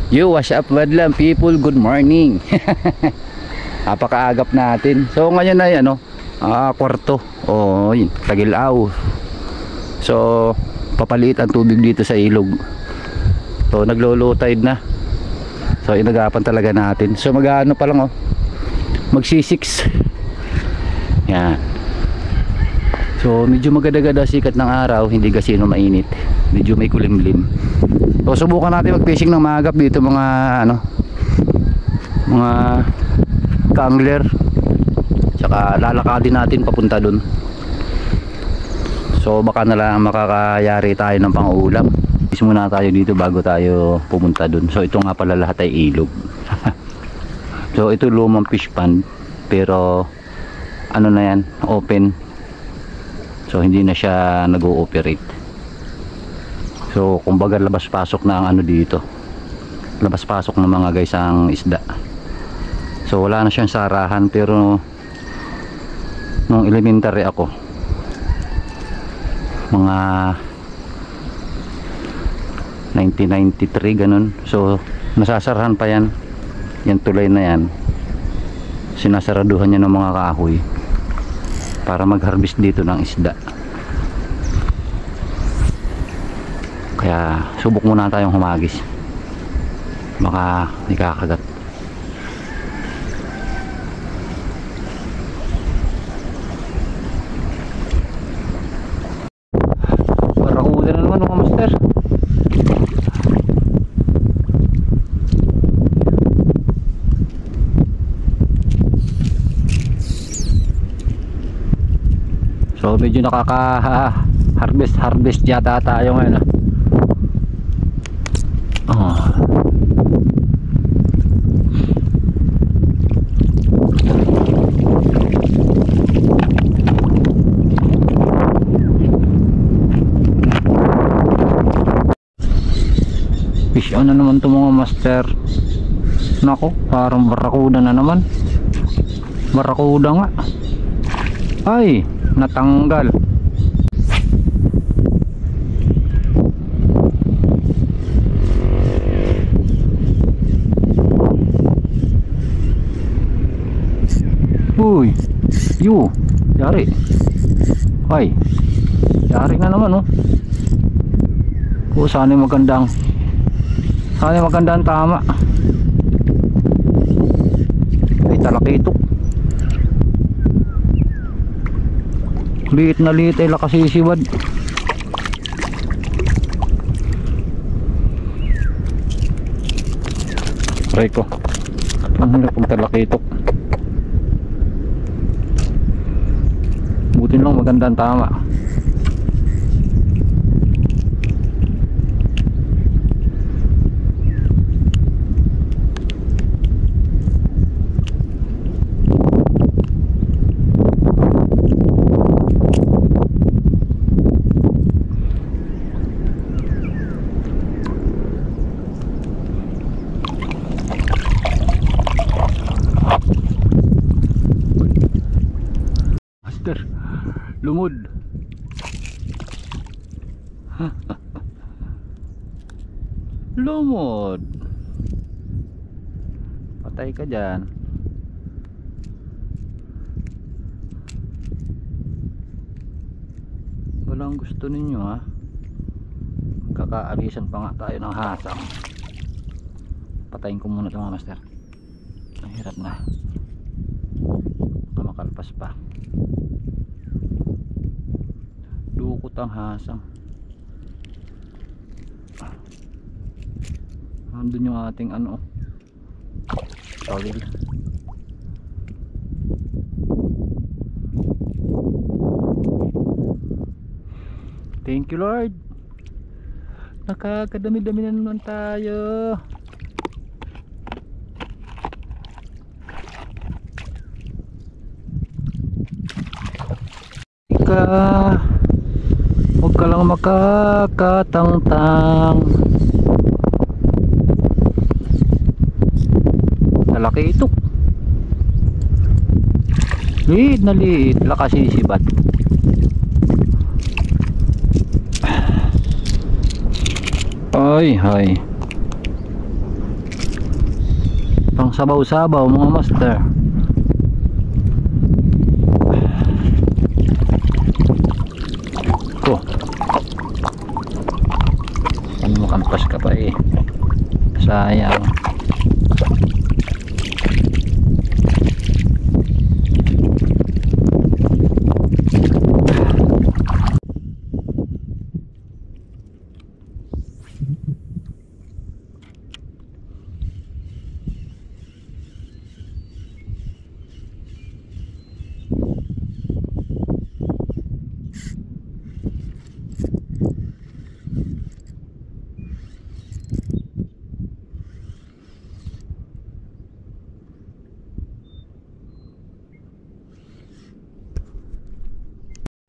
Yo, what's up Badlang people? Good morning. Napakaagap natin. So ngayon ay kwarto. Oh, yun, Tagilaw. So papaliit ang tubig dito sa ilog. So naglo-low tide na. So inagapan talaga natin. So mag-ano pa lang magsi-6. Yan. So medyo maganda-ganda sikat ng araw, hindi gasino mainit. Medyo may kulimlim. So subukan natin mag-fishing ng maagap dito mga ka-angler. Tsaka lalakadin natin papunta dun. So baka na lang makakayari tayo ng pang-uulam. Is muna tayo dito bago tayo pumunta dun. So ito nga pala lahat ay ilog. So ito lumang fish pond, pero ano na yan, open. So hindi na siya nag-ooperate. So kumbaga labas-pasok na ang dito. Labas-pasok ng mga guys ang isda. So wala na siyang sarahan, pero nung elementary ako, mga 1993 ganun, so nasasarahan pa yan. Yan tulay na yan, sinasaraduhan niya ng mga kahoy para mag-harvest dito ng isda. Kaya subok muna tayong humagis, baka ikakagat. Barakuda na naman mga master. So medyo nakaka-harvest yata tayo ngayon. Fish on na naman to mga master. Nako, parang barakuda na naman. Barakuda nga. Ay, natanggal. Uy, yari. Ay, yari na naman sana magandang tama. Ay, talakitok. Liit na liit ay lakasisiwad. Try ko. Ang hirap pag talakitok. Buti lang magandang tama. Lumod. Lumod. Patay ka dyan. Walang gusto ninyo kakaalisan pa nga tayo ng hasang. Patayin ko muna ito mga master. Ang hirap na. Makalpas pa. Dukot ang hasang. Andun yung ating tawil. Thank you Lord. Nakakadami-dami na naman tayo. Huwag ka lang makakatangtang. Malaki ito. Liit na liit, lakasisibat. Ay, hay. Pang sabaw-sabaw mga master. Ko. Ano makampas ka pa eh. Sayang.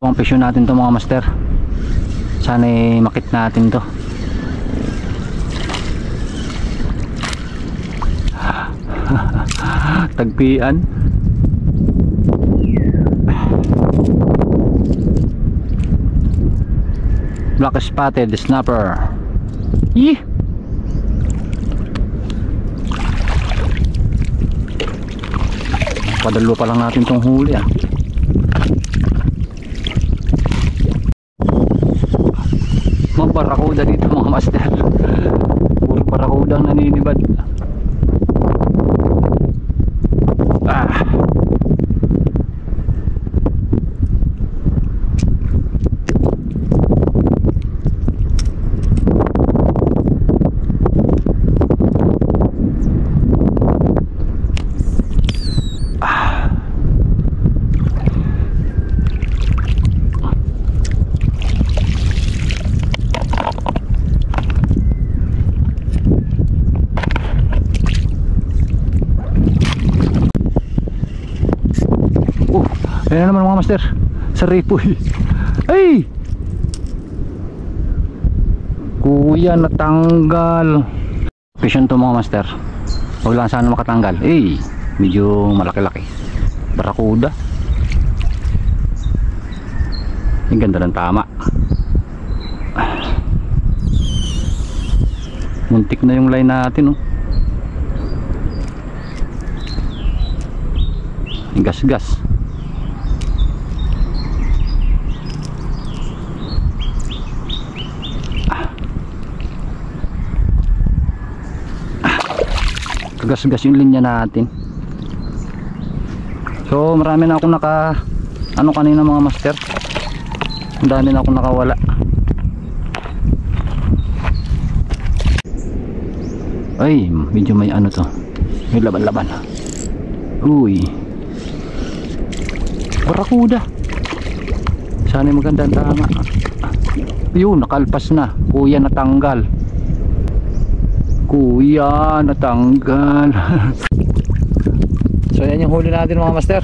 Ang presyo natin to mga master. Sana makit natin to. Tagpian. Black spotted snapper. Yee. Padalo pa lang natin tong huli ah. Mga barakuda dito mga master. Puro barakuda ang naninibad. Ayan naman mga master, sa ripoy. Ay! Kuya, natanggal. Pisyon to mga master. Huwag lang sana makatanggal. Eh, medyo malaki-laki. Barakuda. Ang ganda ng tama. Muntik na yung line natin, oh. Gas-gas. Gas-gas yung linya natin. So marami na akong ano kanina mga master. Ang dami na akong nakawala. Ay, medyo may ano to. May laban-laban. Uy. Barakuda. Sana maganda ang tama. Yun, nakalpas na. Kuya, natanggal. Kuya, natanggal. So yan yung huli natin mga master.